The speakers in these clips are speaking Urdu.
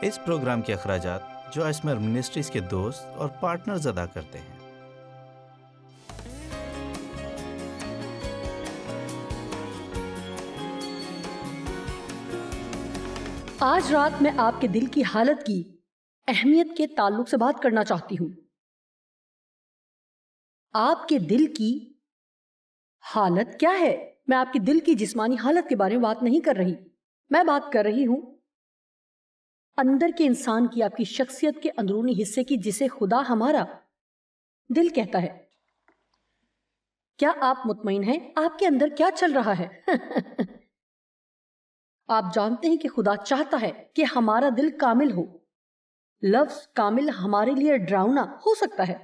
اس پروگرام کے اخراجات جو اسمر منسٹریز کے دوست اور پارٹنرز ادا کرتے ہیں۔ آج رات میں آپ کے دل کی حالت کی اہمیت کے تعلق سے بات کرنا چاہتی ہوں۔ آپ کے دل کی حالت کیا ہے؟ میں آپ کے دل کی جسمانی حالت کے بارے میں بات نہیں کر رہی، میں بات کر رہی ہوں اندر کے انسان کی، آپ کی شخصیت کے اندرونی حصے کی، جسے خدا ہمارا دل کہتا ہے۔ کیا آپ مطمئن ہیں آپ کے اندر کیا چل رہا ہے؟ آپ جانتے ہیں کہ خدا چاہتا ہے کہ ہمارا دل کامل ہو۔ لفظ کامل ہمارے لیے ڈراؤنا ہو سکتا ہے،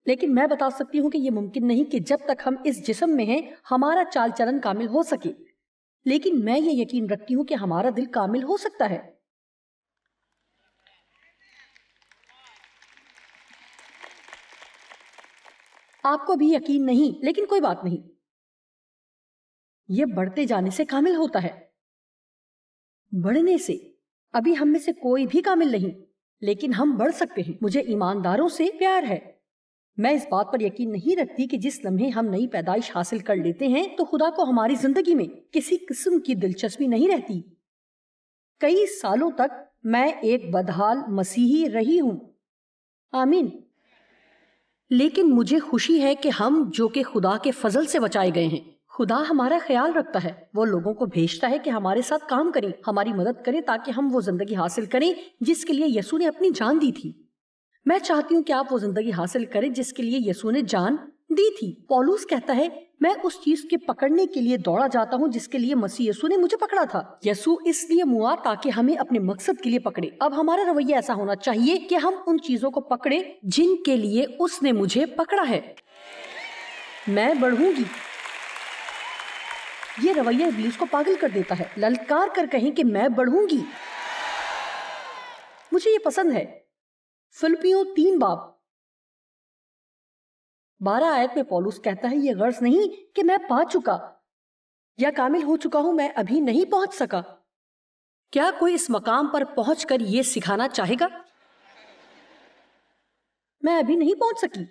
لیکن میں بتا سکتی ہوں کہ یہ ممکن نہیں کہ جب تک ہم اس جسم میں ہیں ہمارا چال چلن کامل ہو سکے، لیکن میں یہ یقین رکھتی ہوں کہ ہمارا دل کامل ہو سکتا ہے۔ آپ کو بھی یقین نہیں، لیکن کوئی بات نہیں، یہ بڑھتے جانے سے کامل ہوتا ہے، بڑھنے سے۔ ابھی ہم میں سے کوئی بھی کامل نہیں، لیکن ہم بڑھ سکتے ہیں۔ مجھے ایمانداروں سے پیار ہے۔ میں اس بات پر یقین نہیں رکھتی کہ جس لمحے ہم نئی پیدائش حاصل کر لیتے ہیں تو خدا کو ہماری زندگی میں کسی قسم کی دلچسپی نہیں رہتی۔ کئی سالوں تک میں ایک بدحال مسیحی رہی ہوں، آمین، لیکن مجھے خوشی ہے کہ ہم جو کہ خدا کے فضل سے بچائے گئے ہیں۔ خدا ہمارا خیال رکھتا ہے، وہ لوگوں کو بھیجتا ہے کہ ہمارے ساتھ کام کریں، ہماری مدد کریں تاکہ ہم وہ زندگی حاصل کریں جس کے لیے یسوع نے اپنی جان دی تھی۔ میں چاہتی ہوں کہ آپ وہ زندگی حاصل کریں جس کے لیے یسوع نے جان دی تھی۔ پولس کہتا ہے، میں اس چیز کے پکڑنے کے لیے دوڑا جاتا ہوں جس کے لیے مسیح یسوع نے مجھے پکڑا تھا۔ یسوع اس لیے موا تاکہ ہمیں اپنے مقصد کے لیے پکڑے۔ اب ہمارا رویہ ایسا ہونا چاہیے کہ ہم ان چیزوں کو پکڑیں جن کے لیے اس نے مجھے پکڑا ہے۔ میں بڑھوں گی۔ یہ رویہ ابلیس کو پاگل کر دیتا ہے۔ للکار کر کہیں کہ میں بڑھوں گی۔ مجھے یہ پسند ہے۔ فلپیوں 3 12 آیت میں پولس کہتا ہے، یہ غرض نہیں کہ میں پا چکا یا کامل ہو چکا ہوں، میں ابھی نہیں پہنچ سکا۔ کیا کوئی اس مقام پر پہنچ کر یہ سکھانا چاہے گا؟ میں ابھی نہیں پہنچ سکی،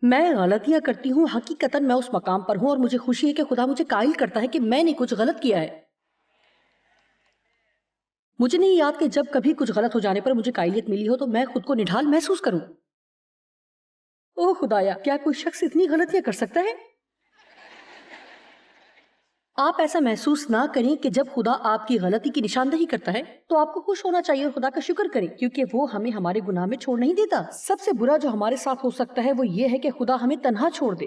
میں غلطیاں کرتی ہوں، حقیقتاً میں اس مقام پر ہوں، اور مجھے خوشی ہے کہ خدا مجھے قائل کرتا ہے کہ میں نے کچھ غلط کیا ہے۔ مجھے نہیں یاد کہ جب کبھی کچھ غلط ہو جانے پر مجھے قائلیت ملی ہو تو میں خود کو نڈھال محسوس کروں۔ او خدایا، کیا کوئی شخص اتنی غلطیاں کر سکتا ہے؟ آپ ایسا محسوس نہ کریں کہ جب خدا آپ کی غلطی کی نشاندہی کرتا ہے تو آپ کو خوش ہونا چاہیے اور خدا کا شکر کریں، کیونکہ وہ ہمیں ہمارے گناہ میں چھوڑ نہیں دیتا۔ سب سے برا جو ہمارے ساتھ ہو سکتا ہے وہ یہ ہے کہ خدا ہمیں تنہا چھوڑ دے۔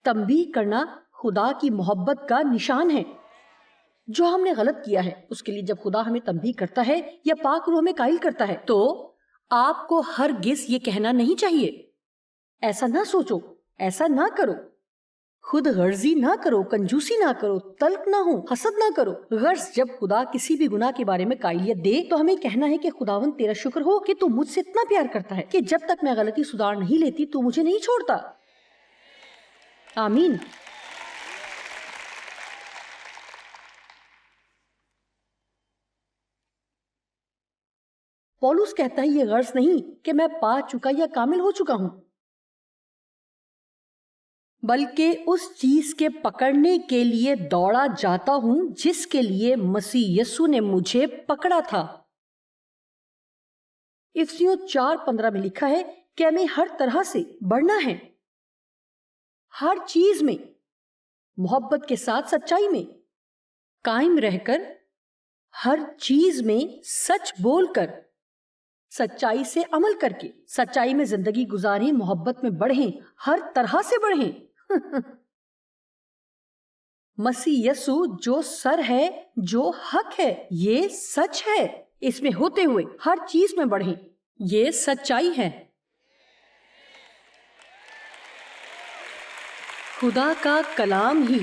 تنبیہ کرنا خدا کی محبت کا نشان ہے۔ جو ہم نے غلط کیا ہے اس کے لیے جب خدا ہمیں تنبیہ کرتا ہے یا پاک روح میں قائل کرتا ہے تو آپ کو ہرگز یہ کہنا نہیں چاہیے، ایسا نہ سوچو، ایسا نہ کرو، خود غرضی نہ کرو، کنجوسی نہ کرو، تلخ نہ ہو، حسد نہ کرو۔ غرض جب خدا کسی بھی گناہ کے بارے میں قائلیت دے تو ہمیں کہنا ہے کہ خداوند تیرا شکر ہو کہ تو مجھ سے اتنا پیار کرتا ہے کہ جب تک میں غلطی سدھار نہیں لیتی تو مجھے نہیں چھوڑتا۔ آمین۔ پولس کہتا ہے، یہ غرض نہیں کہ میں پا چکا یا کامل ہو چکا ہوں، بلکہ اس چیز کے پکڑنے کے لیے دوڑا جاتا ہوں جس کے لیے مسیح یسوع نے مجھے پکڑا تھا۔ افسیوں 4:15 میں لکھا ہے کہ ہمیں ہر طرح سے بڑھنا ہے، ہر چیز میں، محبت کے ساتھ سچائی میں، قائم رہ کر، ہر چیز میں سچ بول کر، سچائی سے عمل کر کے، سچائی میں زندگی گزاریں، محبت میں بڑھیں، ہر طرح سے بڑھیں۔ مسیح یسوع جو سر ہے، جو حق ہے، یہ سچ ہے، اس میں ہوتے ہوئے ہر چیز میں بڑھیں، یہ سچائی ہے۔ خدا کا کلام ہی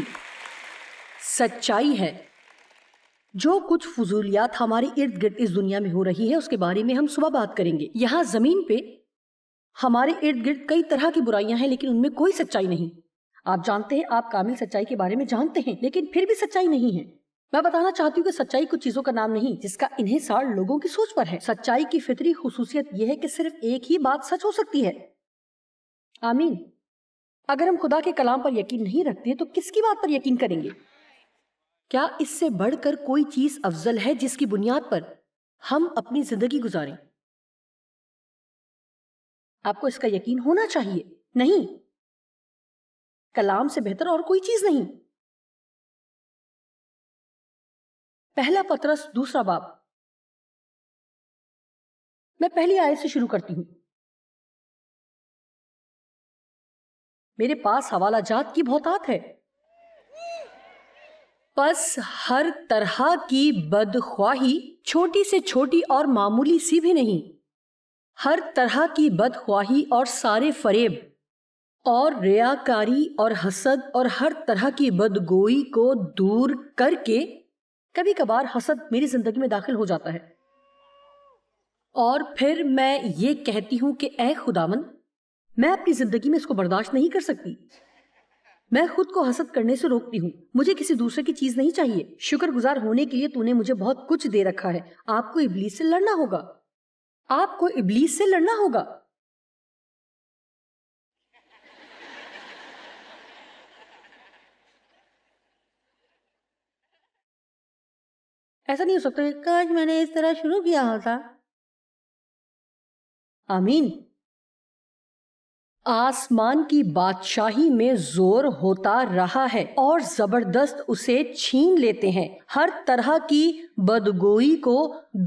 سچائی ہے۔ جو کچھ فضولیات ہمارے ارد گرد اس دنیا میں ہو رہی ہے اس کے بارے میں ہم صبح بات کریں گے۔ یہاں زمین پہ ہمارے ارد گرد کئی طرح کی برائیاں ہیں لیکن ان میں کوئی سچائی نہیں۔ آپ جانتے ہیں، آپ کامل سچائی کے بارے میں جانتے ہیں لیکن پھر بھی سچائی نہیں ہے۔ میں بتانا چاہتی ہوں کہ سچائی کچھ چیزوں کا نام نہیں جس کا انحصار لوگوں کی سوچ پر ہے. سچائی کی فطری خصوصیت یہ ہے کہ صرف ایک ہی بات سچ ہو سکتی ہے. آمین. اگر ہم خدا کے کلام پر یقین نہیں رکھتے تو کس کی بات پر یقین کریں گے؟ کیا اس سے بڑھ کر کوئی چیز افضل ہے جس کی بنیاد پر ہم اپنی زندگی گزاریں؟ آپ کو اس کا یقین ہونا چاہیے. نہیں، کلام سے بہتر اور کوئی چیز نہیں. پہلا پطرس 2 باب. میں پہلی آیت سے شروع کرتی ہوں. میرے پاس حوالہ جات کی بہتات ہے. پس ہر طرح کی بدخواہی، چھوٹی سے چھوٹی اور معمولی سی بھی نہیں، ہر طرح کی بدخواہی اور سارے فریب اور ریاکاری اور حسد اور ہر طرح کی بدگوئی کو دور کر کے، کبھی کبھار حسد میری زندگی میں داخل ہو جاتا ہے اور پھر میں یہ کہتی ہوں کہ اے خداوند، میں اپنی زندگی میں اس کو برداشت نہیں کر سکتی. میں خود کو حسد کرنے سے روکتی ہوں. مجھے کسی دوسرے کی چیز نہیں چاہیے. شکر گزار ہونے کے لیے تو نے مجھے بہت کچھ دے رکھا ہے. آپ کو ابلیس سے لڑنا ہوگا. آپ کو ابلیس سے لڑنا ہوگا. ایسا نہیں ہو سکتا کہ کاش میں نے اس طرح شروع کیا ہوتا. آمین. آسمان کی بادشاہی میں زور ہوتا رہا ہے اور زبردست اسے چھین لیتے ہیں. ہر طرح کی بدگوئی کو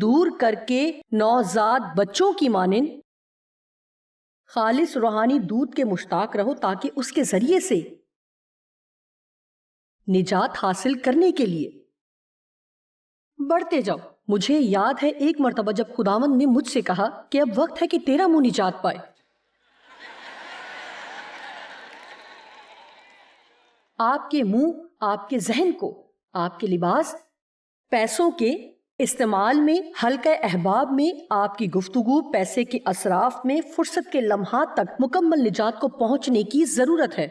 دور کر کے نوزاد بچوں کی مانند خالص روحانی دودھ کے مشتاق رہو تاکہ اس کے ذریعے سے نجات حاصل کرنے کے لیے بڑھتے جاؤ. مجھے یاد ہے ایک مرتبہ جب خداوند نے مجھ سے کہا کہ اب وقت ہے کہ تیرا منہ نجات پائے. آپ کے منہ، آپ کے ذہن کو، آپ کے لباس، پیسوں کے استعمال میں، حلقہ احباب میں، آپ کی گفتگو، پیسے کے اصراف میں، فرصت کے لمحات تک مکمل نجات کو پہنچنے کی ضرورت ہے.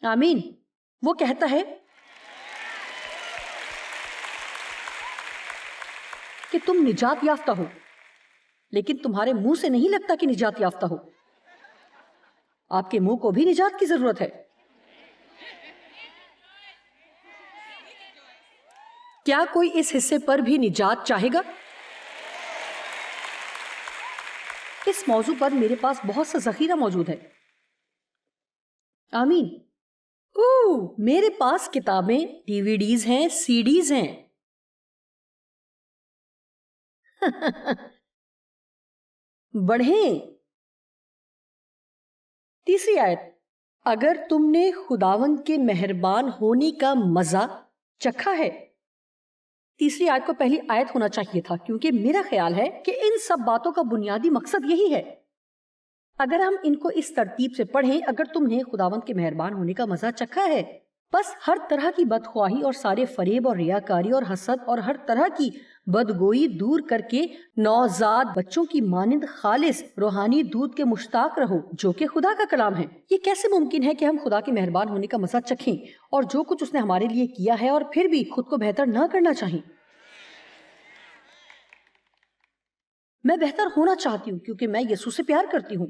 آمین. وہ کہتا ہے کہ تم نجات یافتہ ہو، لیکن تمہارے منہ سے نہیں لگتا کہ نجات یافتہ ہو. آپ کے منہ کو بھی نجات کی ضرورت ہے. کیا کوئی اس حصے پر بھی نجات چاہے گا؟ اس موضوع پر میرے پاس بہت سا ذخیرہ موجود ہے. آمین. میرے پاس کتابیں، ڈی وی ڈیز ہیں، سی ڈیز ہیں. بڑھیں. تیسری آیت. اگر تم نے خداوند کے مہربان ہونے کا مزہ چکھا ہے. تیسری آیت کو پہلی آیت ہونا چاہیے تھا کیونکہ میرا خیال ہے کہ ان سب باتوں کا بنیادی مقصد یہی ہے. اگر ہم ان کو اس ترتیب سے پڑھیں، اگر تم نے خداوند کے مہربان ہونے کا مزہ چکھا ہے، بس ہر طرح کی بدخواہی اور سارے فریب اور ریاکاری اور حسد اور ہر طرح کی بدگوئی دور کر کے نوزاد بچوں کی مانند خالص روحانی دودھ کے مشتاق رہو جو کہ خدا کا کلام ہے. یہ کیسے ممکن ہے کہ ہم خدا کے مہربان ہونے کا مزہ چکھیں اور جو کچھ اس نے ہمارے لیے کیا ہے اور پھر بھی خود کو بہتر نہ کرنا چاہیں؟ میں بہتر ہونا چاہتی ہوں کیونکہ میں یسوع سے پیار کرتی ہوں.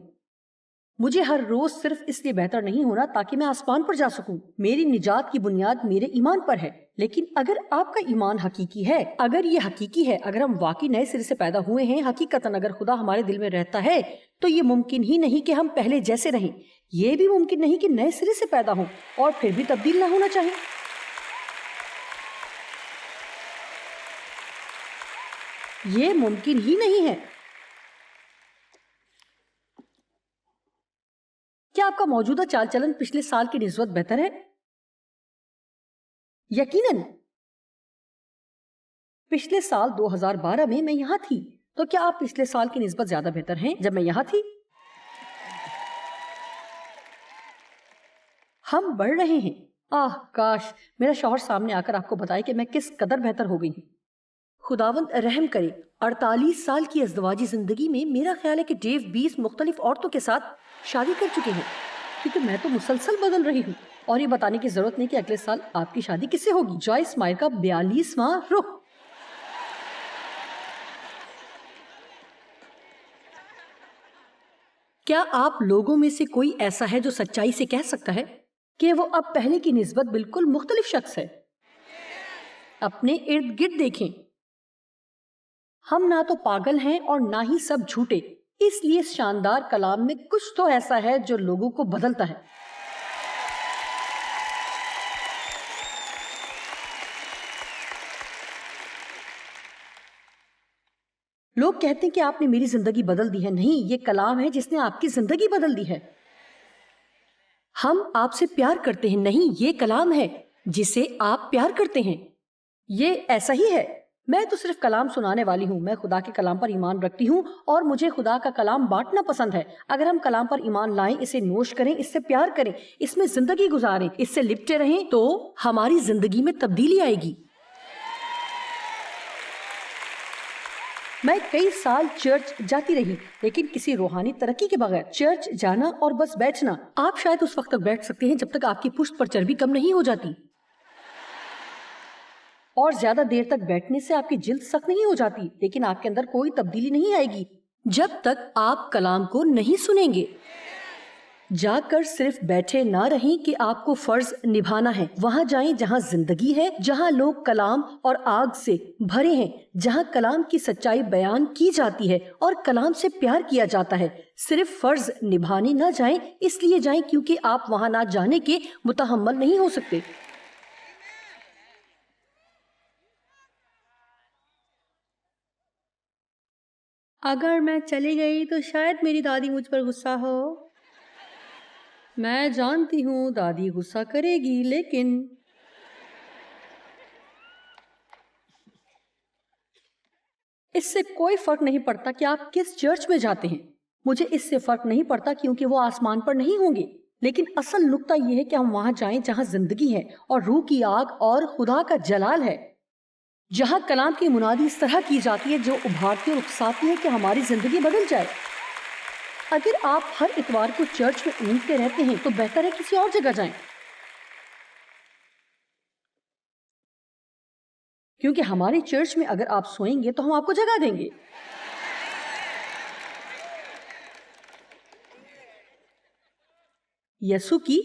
مجھے ہر روز صرف اس لیے بہتر نہیں ہونا تاکہ میں آسمان پر جا سکوں. میری نجات کی بنیاد میرے ایمان پر ہے. لیکن اگر آپ کا ایمان حقیقی ہے، اگر یہ حقیقی ہے، اگر ہم واقعی نئے سرے سے پیدا ہوئے ہیں، حقیقتاً اگر خدا ہمارے دل میں رہتا ہے، تو یہ ممکن ہی نہیں کہ ہم پہلے جیسے رہیں. یہ بھی ممکن نہیں کہ نئے سرے سے پیدا ہوں اور پھر بھی تبدیل نہ ہونا چاہیں. یہ ممکن ہی نہیں ہے. کیا آپ کا موجودہ چال چلن پچھلے سال کی نسبت بہتر ہے؟ یقیناً. پچھلے سال 2012 میں میں یہاں تھی، تو کیا آپ پچھلے سال کی نسبت زیادہ بہتر ہیں جب میں یہاں تھی؟ ہم بڑھ رہے ہیں. کاش میرا شوہر سامنے آ کر آپ کو بتائے کہ میں کس قدر بہتر ہو گئی ہوں. خداوند رحم کرے. 48 سال کی ازدواجی زندگی میں میرا خیال ہے کہ ڈیو 20 مختلف عورتوں کے ساتھ شادی کر چکے ہیں کیونکہ میں تو مسلسل بدل رہی ہوں. اور یہ بتانے کی ضرورت نہیں کہ اگلے سال آپ کی شادی کس سے ہوگی. جوائس مائر کا 42واں رخ. کیا آپ لوگوں میں سے کوئی ایسا ہے جو سچائی سے کہہ سکتا ہے کہ وہ اب پہلے کی نسبت بالکل مختلف شخص ہے؟ اپنے ارد گرد دیکھیں. ہم نہ تو پاگل ہیں اور نہ ہی سب جھوٹے. اس لیے اس شاندار کلام میں کچھ تو ایسا ہے جو لوگوں کو بدلتا ہے. لوگ کہتے ہیں کہ آپ نے میری زندگی بدل دی ہے. نہیں، یہ کلام ہے جس نے آپ کی زندگی بدل دی ہے. ہم آپ سے پیار کرتے ہیں. نہیں، یہ کلام ہے جسے آپ پیار کرتے ہیں. یہ ایسا ہی ہے. میں تو صرف کلام سنانے والی ہوں. میں خدا کے کلام پر ایمان رکھتی ہوں اور مجھے خدا کا کلام بانٹنا پسند ہے. اگر ہم کلام پر ایمان لائیں، اسے نوش کریں، اس سے پیار کریں، اس میں زندگی گزاریں، اس سے لپٹے رہیں، تو ہماری زندگی میں تبدیلی آئے گی. میں کئی سال چرچ جاتی رہی، لیکن کسی روحانی ترقی کے بغیر. چرچ جانا اور بس بیٹھنا. آپ شاید اس وقت تک بیٹھ سکتے ہیں جب تک آپ کی پشت پر چربی کم نہیں ہو جاتی. اور زیادہ دیر تک بیٹھنے سے آپ کی جلد سخت نہیں ہو جاتی، لیکن آپ کے اندر کوئی تبدیلی نہیں آئے گی جب تک آپ کلام کو نہیں سنیں گے. جا کر صرف بیٹھے نہ رہیں کہ آپ کو فرض نبھانا ہے. وہاں جائیں جہاں زندگی ہے، جہاں لوگ کلام اور آگ سے بھرے ہیں، جہاں کلام کی سچائی بیان کی جاتی ہے اور کلام سے پیار کیا جاتا ہے. صرف فرض نبھانے نہ جائیں، اس لیے جائیں کیونکہ آپ وہاں نہ جانے کے متحمل نہیں ہو سکتے. اگر میں چلی گئی تو شاید میری دادی مجھ پر غصہ ہو. میں جانتی ہوں دادی غصہ کرے گی، لیکن اس سے کوئی فرق نہیں پڑتا کہ آپ کس چرچ میں جاتے ہیں. مجھے اس سے فرق نہیں پڑتا کیونکہ وہ آسمان پر نہیں ہوں گے. لیکن اصل نقطہ یہ ہے کہ ہم وہاں جائیں جہاں زندگی ہے اور روح کی آگ اور خدا کا جلال ہے، جہاں کلام کی منادی اس طرح کی جاتی ہے جو ابھارتی اور اکساتی ہے کہ ہماری زندگی بدل جائے. اگر آپ ہر اتوار کو چرچ میں اونگتے رہتے ہیں تو بہتر ہے کسی اور جگہ جائیں، کیونکہ ہماری چرچ میں اگر آپ سوئیں گے تو ہم آپ کو جگہ دیں گے. یسوع کی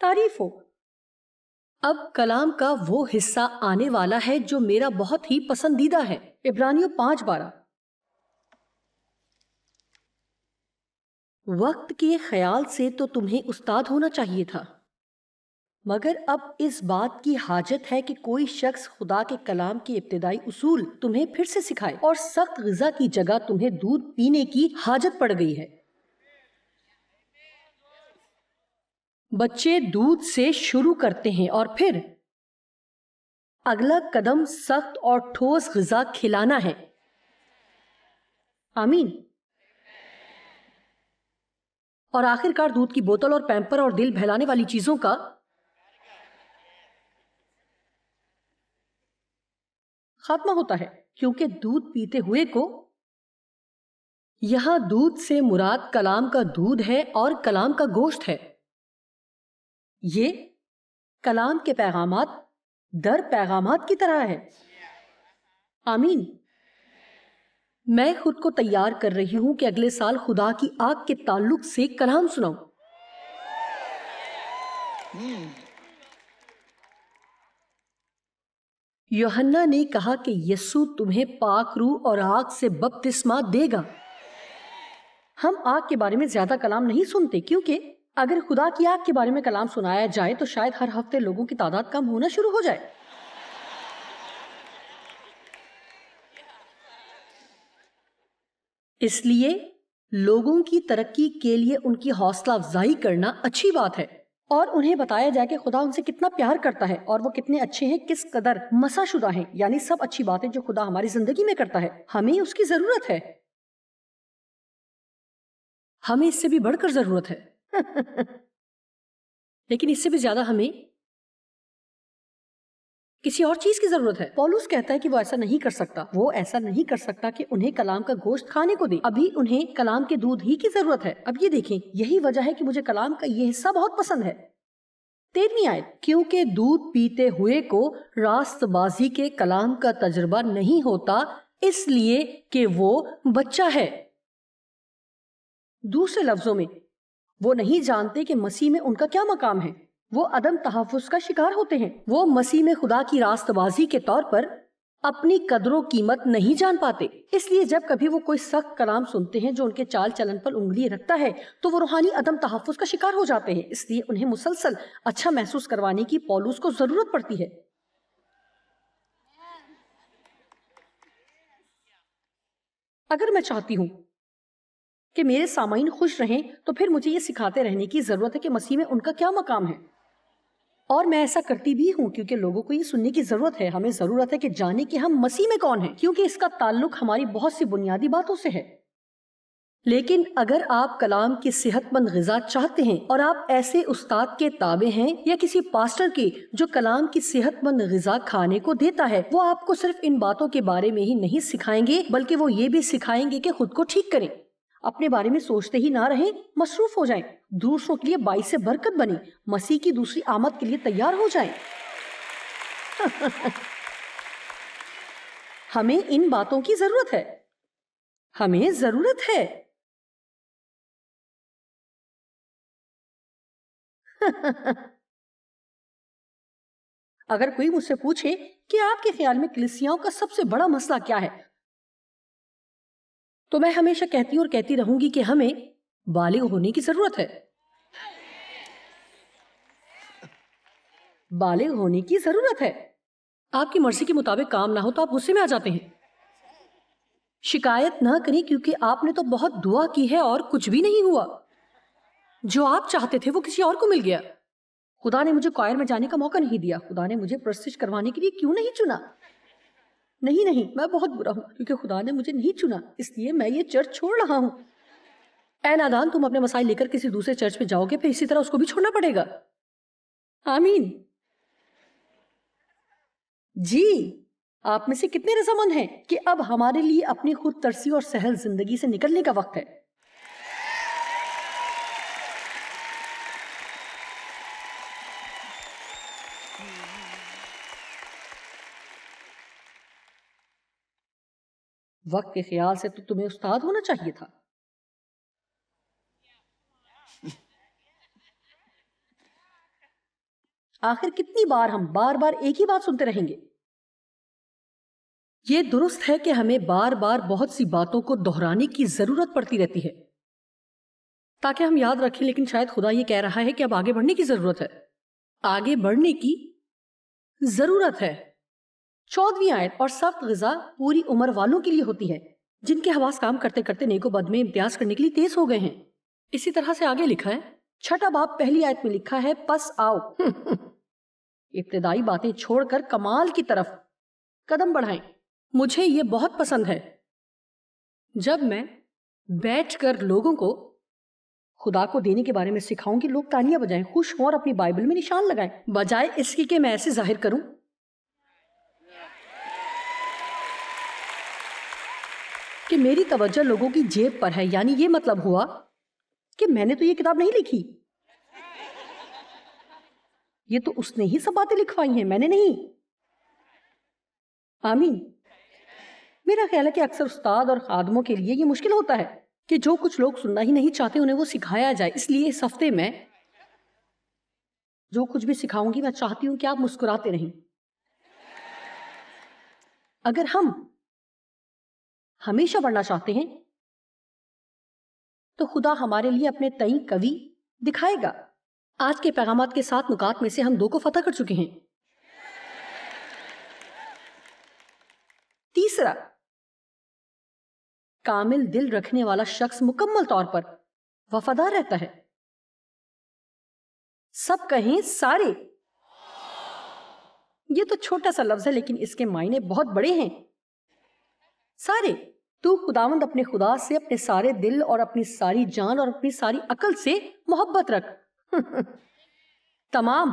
تعریف ہو. اب کلام کا وہ حصہ آنے والا ہے جو میرا بہت ہی پسندیدہ ہے. عبرانیوں 5:12. وقت کے خیال سے تو تمہیں استاد ہونا چاہیے تھا، مگر اب اس بات کی حاجت ہے کہ کوئی شخص خدا کے کلام کے ابتدائی اصول تمہیں پھر سے سکھائے، اور سخت غذا کی جگہ تمہیں دودھ پینے کی حاجت پڑ گئی ہے. بچے دودھ سے شروع کرتے ہیں اور پھر اگلا قدم سخت اور ٹھوس غذا کھلانا ہے. آمین. اور آخر کار دودھ کی بوتل اور پیمپر اور دل بہلانے والی چیزوں کا خاتمہ ہوتا ہے، کیونکہ دودھ پیتے ہوئے کو، یہاں دودھ سے مراد کلام کا دودھ ہے اور کلام کا گوشت ہے. یہ کلام کے پیغامات در پیغامات کی طرح ہے. آمین. میں خود کو تیار کر رہی ہوں کہ اگلے سال خدا کی آگ کے تعلق سے کلام سناؤں. یوحنا نے کہا کہ یسوع تمہیں پاک روح اور آگ سے بپتسمہ دے گا. ہم آگ کے بارے میں زیادہ کلام نہیں سنتے، کیونکہ اگر خدا کی آگ کے بارے میں کلام سنایا جائے تو شاید ہر ہفتے لوگوں کی تعداد کم ہونا شروع ہو جائے. اس لیے لوگوں کی ترقی کے لیے ان کی حوصلہ افزائی کرنا اچھی بات ہے، اور انہیں بتایا جائے کہ خدا ان سے کتنا پیار کرتا ہے اور وہ کتنے اچھے ہیں، کس قدر مسا شدہ ہیں، یعنی سب اچھی باتیں جو خدا ہماری زندگی میں کرتا ہے. ہمیں اس کی ضرورت ہے. ہمیں اس سے بھی بڑھ کر ضرورت ہے. لیکن اس سے بھی زیادہ ہمیں کسی اور چیز کی ضرورت ہے. پولس کہتا ہے کہ وہ ایسا نہیں کر سکتا. وہ ایسا نہیں کر سکتا کہ انہیں کلام کا گوشت کھانے کو دے. ابھی انہیں کلام کے دودھ ہی کی ضرورت ہے. اب یہ دیکھیں، یہی وجہ ہے کہ مجھے کلام کا یہ حصہ بہت پسند ہے. 13ویں آیت، کیونکہ دودھ پیتے ہوئے کو راست بازی کے کلام کا تجربہ نہیں ہوتا، اس لیے کہ وہ بچہ ہے۔ دوسرے لفظوں میں وہ نہیں جانتے کہ مسیح میں ان کا کیا مقام ہے، وہ عدم تحفظ کا شکار ہوتے ہیں، وہ مسیح میں خدا کی راست بازی کے طور پر اپنی قدر و قیمت نہیں جان پاتے، اس لیے جب کبھی وہ کوئی سخت کلام سنتے ہیں جو ان کے چال چلن پر انگلی رکھتا ہے تو وہ روحانی عدم تحفظ کا شکار ہو جاتے ہیں، اس لیے انہیں مسلسل اچھا محسوس کروانے کی پولس کو ضرورت پڑتی ہے۔ اگر میں چاہتی ہوں کہ میرے سامعین خوش رہیں تو پھر مجھے یہ سکھاتے رہنے کی ضرورت ہے کہ مسیح میں ان کا کیا مقام ہے، اور میں ایسا کرتی بھی ہوں کیونکہ لوگوں کو یہ سننے کی ضرورت ہے۔ ہمیں ضرورت ہے کہ جانیں کہ ہم مسیح میں کون ہیں، کیونکہ اس کا تعلق ہماری بہت سی بنیادی باتوں سے ہے۔ لیکن اگر آپ کلام کی صحت مند غذا چاہتے ہیں اور آپ ایسے استاد کے تابع ہیں یا کسی پاسٹر کی جو کلام کی صحت مند غذا کھانے کو دیتا ہے، وہ آپ کو صرف ان باتوں کے بارے میں ہی نہیں سکھائیں گے بلکہ وہ یہ بھی سکھائیں گے کہ خود کو ٹھیک کریں، اپنے بارے میں سوچتے ہی نہ رہیں، مصروف ہو جائیں، دوسروں کے لیے باعث برکت بنیں، مسیح کی دوسری آمد کے لیے تیار ہو جائیں۔ ہمیں ان باتوں کی ضرورت ہے، ہمیں ضرورت ہے۔ اگر کوئی مجھ سے پوچھے کہ آپ کے خیال میں کلیسیاؤں کا سب سے بڑا مسئلہ کیا ہے، تو میں ہمیشہ کہتی ہوں اور کہتی رہوں گی کہ ہمیں بالغ ہونے کی ضرورت ہے، بالغ ہونے کی ضرورت ہے۔ آپ کی مرضی کے مطابق کام نہ ہو تو آپ غصے میں آ جاتے ہیں، شکایت نہ کریں کیونکہ آپ نے تو بہت دعا کی ہے اور کچھ بھی نہیں ہوا، جو آپ چاہتے تھے وہ کسی اور کو مل گیا۔ خدا نے مجھے کوائر میں جانے کا موقع نہیں دیا، خدا نے مجھے پرستش کروانے کے لیے کیوں نہیں چنا؟ نہیں، میں بہت برا ہوں کیونکہ خدا نے مجھے نہیں چنا، اس لیے میں یہ چرچ چھوڑ رہا ہوں۔ اے نادان، تم اپنے مسائل لے کر کسی دوسرے چرچ میں جاؤ گے، پھر اسی طرح اس کو بھی چھوڑنا پڑے گا۔ آمین۔ جی، آپ میں سے کتنے رضامند ہیں کہ اب ہمارے لیے اپنی خود ترسی اور سہل زندگی سے نکلنے کا وقت ہے؟ وقت کے خیال سے تو تمہیں استاد ہونا چاہیے تھا۔ آخر کتنی بار ہم بار بار ایک ہی بات سنتے رہیں گے؟ یہ درست ہے کہ ہمیں بار بار بہت سی باتوں کو دہرانے کی ضرورت پڑتی رہتی ہے تاکہ ہم یاد رکھیں، لیکن شاید خدا یہ کہہ رہا ہے کہ اب آگے بڑھنے کی ضرورت ہے، آگے بڑھنے کی ضرورت ہے۔ 14ویں آیت، اور سخت غذا پوری عمر والوں کے لیے ہوتی ہے جن کے حواس کام کرتے کرتے نیک و بد میں امتیاز کرنے کے لیے تیز ہو گئے ہیں۔ اسی طرح سے آگے لکھا ہے، 6 باب پہلی آیت میں لکھا ہے، پس آؤ ابتدائی باتیں چھوڑ کر کمال کی طرف قدم بڑھائیں۔ مجھے یہ بہت پسند ہے جب میں بیٹھ کر لوگوں کو خدا کو دینے کے بارے میں سکھاؤں کہ لوگ تالیاں بجائیں، خوش ہوں اور اپنی بائبل میں نشان لگائیں، بجائے اس کی کہ میں ایسے ظاہر کروں کہ میری توجہ لوگوں کی جیب پر ہے۔ یعنی یہ مطلب ہوا کہ میں نے تو یہ کتاب نہیں لکھی، یہ تو اس نے ہی سب باتیں لکھوائی ہیں، میں نے نہیں۔ آمین۔ میرا خیال ہے کہ اکثر استاد اور خادموں کے لیے یہ مشکل ہوتا ہے کہ جو کچھ لوگ سننا ہی نہیں چاہتے انہیں وہ سکھایا جائے، اس لیے اس ہفتے میں جو کچھ بھی سکھاؤں گی میں چاہتی ہوں کہ آپ مسکراتے رہیں۔ اگر ہم ہمیشہ بڑھنا چاہتے ہیں تو خدا ہمارے لیے اپنے تئیں قوی دکھائے گا۔ آج کے پیغامات کے 7 نکات میں سے ہم 2 کو فتح کر چکے ہیں۔ تیسرا، کامل دل رکھنے والا شخص مکمل طور پر وفادار رہتا ہے۔ سب کہیں سارے، یہ تو چھوٹا سا لفظ ہے لیکن اس کے معنی بہت بڑے ہیں۔ سارے، تو خداوند اپنے خدا سے اپنے سارے دل اور اپنی ساری جان اور اپنی ساری عقل سے محبت رکھ۔ تمام،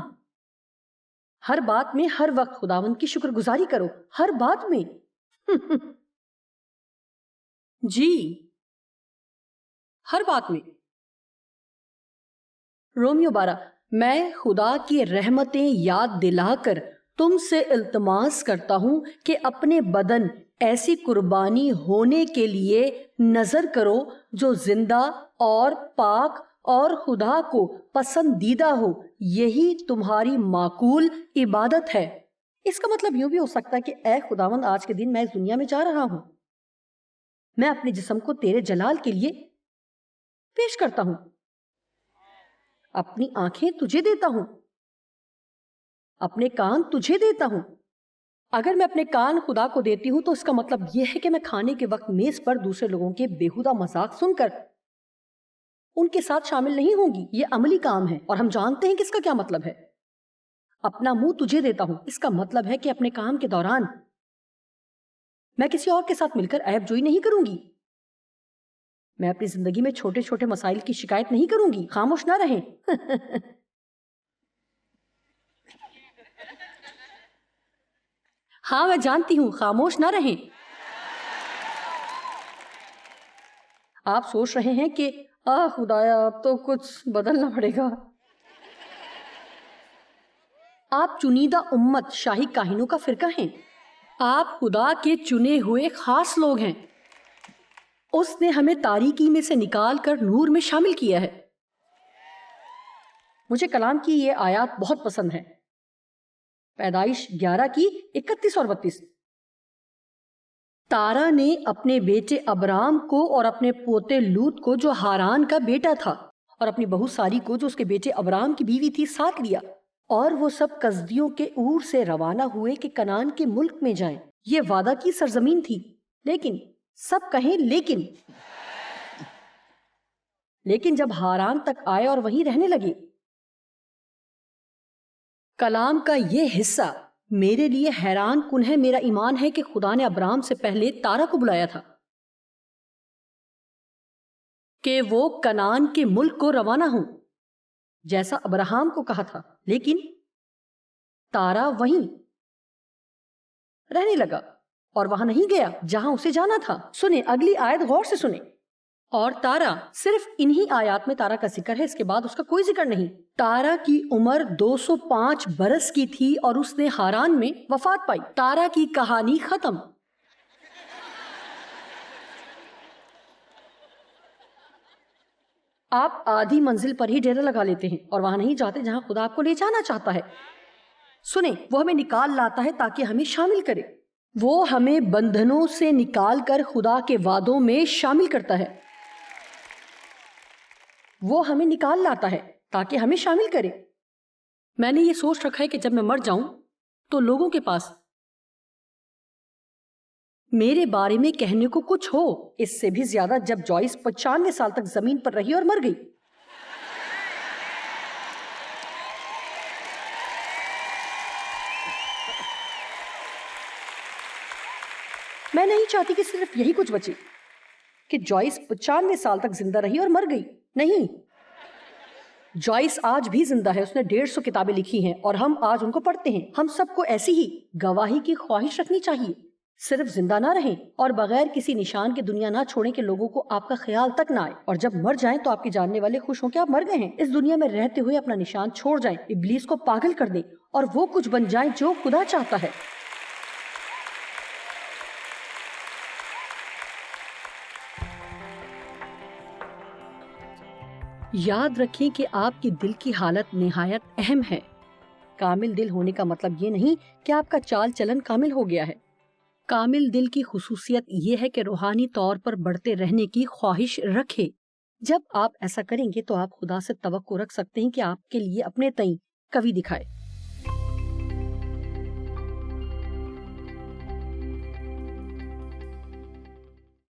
ہر بات میں ہر وقت خداوند کی شکر گزاری کرو، ہر بات میں۔ جی، ہر بات میں۔ رومیو 12، میں خدا کی رحمتیں یاد دلا کر تم سے التماس کرتا ہوں کہ اپنے بدن ایسی قربانی ہونے کے لیے نظر کرو جو زندہ اور پاک اور خدا کو پسندیدہ ہو، یہی تمہاری معقول عبادت ہے۔ اس کا مطلب یوں بھی ہو سکتا ہے کہ اے خداوند، آج کے دن میں اس دنیا میں جا رہا ہوں، میں اپنے جسم کو تیرے جلال کے لیے پیش کرتا ہوں، اپنی آنکھیں تجھے دیتا ہوں، اپنے کان تجھے دیتا ہوں۔ اگر میں اپنے کان خدا کو دیتی ہوں تو اس کا مطلب یہ ہے کہ میں کھانے کے وقت میز پر دوسرے لوگوں کے بیہودہ مذاق سن کر ان کے ساتھ شامل نہیں ہوں گی۔ یہ عملی کام ہے اور ہم جانتے ہیں کہ اس کا کیا مطلب ہے۔ اپنا منہ تجھے دیتا ہوں، اس کا مطلب ہے کہ اپنے کام کے دوران میں کسی اور کے ساتھ مل کر عیب جوئی نہیں کروں گی، میں اپنی زندگی میں چھوٹے چھوٹے مسائل کی شکایت نہیں کروں گی۔ خاموش نہ رہیں۔ ہاں میں جانتی ہوں، خاموش نہ رہیں۔ آپ سوچ رہے ہیں کہ خدایا اب تو کچھ بدلنا پڑے گا۔ آپ چنیدہ امت، شاہی کاہنوں کا فرقہ ہیں، آپ خدا کے چنے ہوئے خاص لوگ ہیں۔ اس نے ہمیں تاریکی میں سے نکال کر نور میں شامل کیا ہے۔ مجھے کلام کی یہ آیات بہت پسند ہے، پیدائش 11 کی 31 اور 32۔ تارا نے اپنے بیٹے ابرام کو اور اپنے پوتے لوط کو جو ہاران کا بیٹا تھا اور اپنی بہو ساری کو جو اس کے بیٹے ابرام کی بیوی تھی ساتھ لیا، اور وہ سب کسدیوں کے اور سے روانہ ہوئے کہ کنعان کے ملک میں جائیں۔ یہ وعدہ کی سرزمین تھی، لیکن سب کہیں لیکن جب ہاران تک آئے اور وہیں رہنے لگے۔ کلام کا یہ حصہ میرے لیے حیران کن ہے۔ میرا ایمان ہے کہ خدا نے ابرام سے پہلے تارا کو بلایا تھا کہ وہ کنعان کے ملک کو روانہ ہوں، جیسا ابراہم کو کہا تھا، لیکن تارا وہیں رہنے لگا اور وہاں نہیں گیا جہاں اسے جانا تھا۔ سنیں اگلی آیت غور سے سنیں۔ اور تارا، صرف انہی آیات میں تارا کا ذکر ہے، اس کے بعد اس کا کوئی ذکر نہیں۔ تارا کی عمر 205 برس کی تھی اور اس نے ہاران میں وفات پائی۔ تارا کی کہانی ختم۔ آپ آدھی منزل پر ہی ڈیرا لگا لیتے ہیں اور وہاں نہیں جاتے جہاں خدا آپ کو لے جانا چاہتا ہے۔ سنیں، وہ ہمیں نکال لاتا ہے تاکہ ہمیں شامل کرے۔ وہ ہمیں بندھنوں سے نکال کر خدا کے وعدوں میں شامل کرتا ہے۔ وہ ہمیں نکال لاتا ہے تاکہ ہمیں شامل کرے۔ میں نے یہ سوچ رکھا ہے کہ جب میں مر جاؤں تو لوگوں کے پاس میرے بارے میں کہنے کو کچھ ہو، اس سے بھی زیادہ جب جوائس 95 سال تک زمین پر رہی اور مر گئی۔ میں نہیں چاہتی کہ صرف یہی کچھ بچے کہ جوائس 95 سال تک زندہ رہی اور مر گئی۔ نہیں، جوائس آج بھی زندہ ہے، اس نے 150 کتابیں لکھی ہیں اور ہم آج ان کو پڑھتے ہیں۔ ہم سب کو ایسی ہی گواہی کی خواہش رکھنی چاہیے، صرف زندہ نہ رہیں اور بغیر کسی نشان کے دنیا نہ چھوڑیں کہ لوگوں کو آپ کا خیال تک نہ آئے، اور جب مر جائیں تو آپ کے جاننے والے خوش ہوں کہ آپ مر گئے ہیں۔ اس دنیا میں رہتے ہوئے اپنا نشان چھوڑ جائیں، ابلیس کو پاگل کر دیں اور وہ کچھ بن جائیں جو خدا چاہتا ہے۔ یاد رکھیں کہ آپ کی دل کی حالت نہایت اہم ہے۔ کامل دل ہونے کا مطلب یہ نہیں کہ آپ کا چال چلن کامل ہو گیا ہے۔ کامل دل کی خصوصیت یہ ہے کہ روحانی طور پر بڑھتے رہنے کی خواہش رکھے۔ جب آپ ایسا کریں گے تو آپ خدا سے توقع رکھ سکتے ہیں کہ آپ کے لیے اپنے تئیں کوی دکھائے۔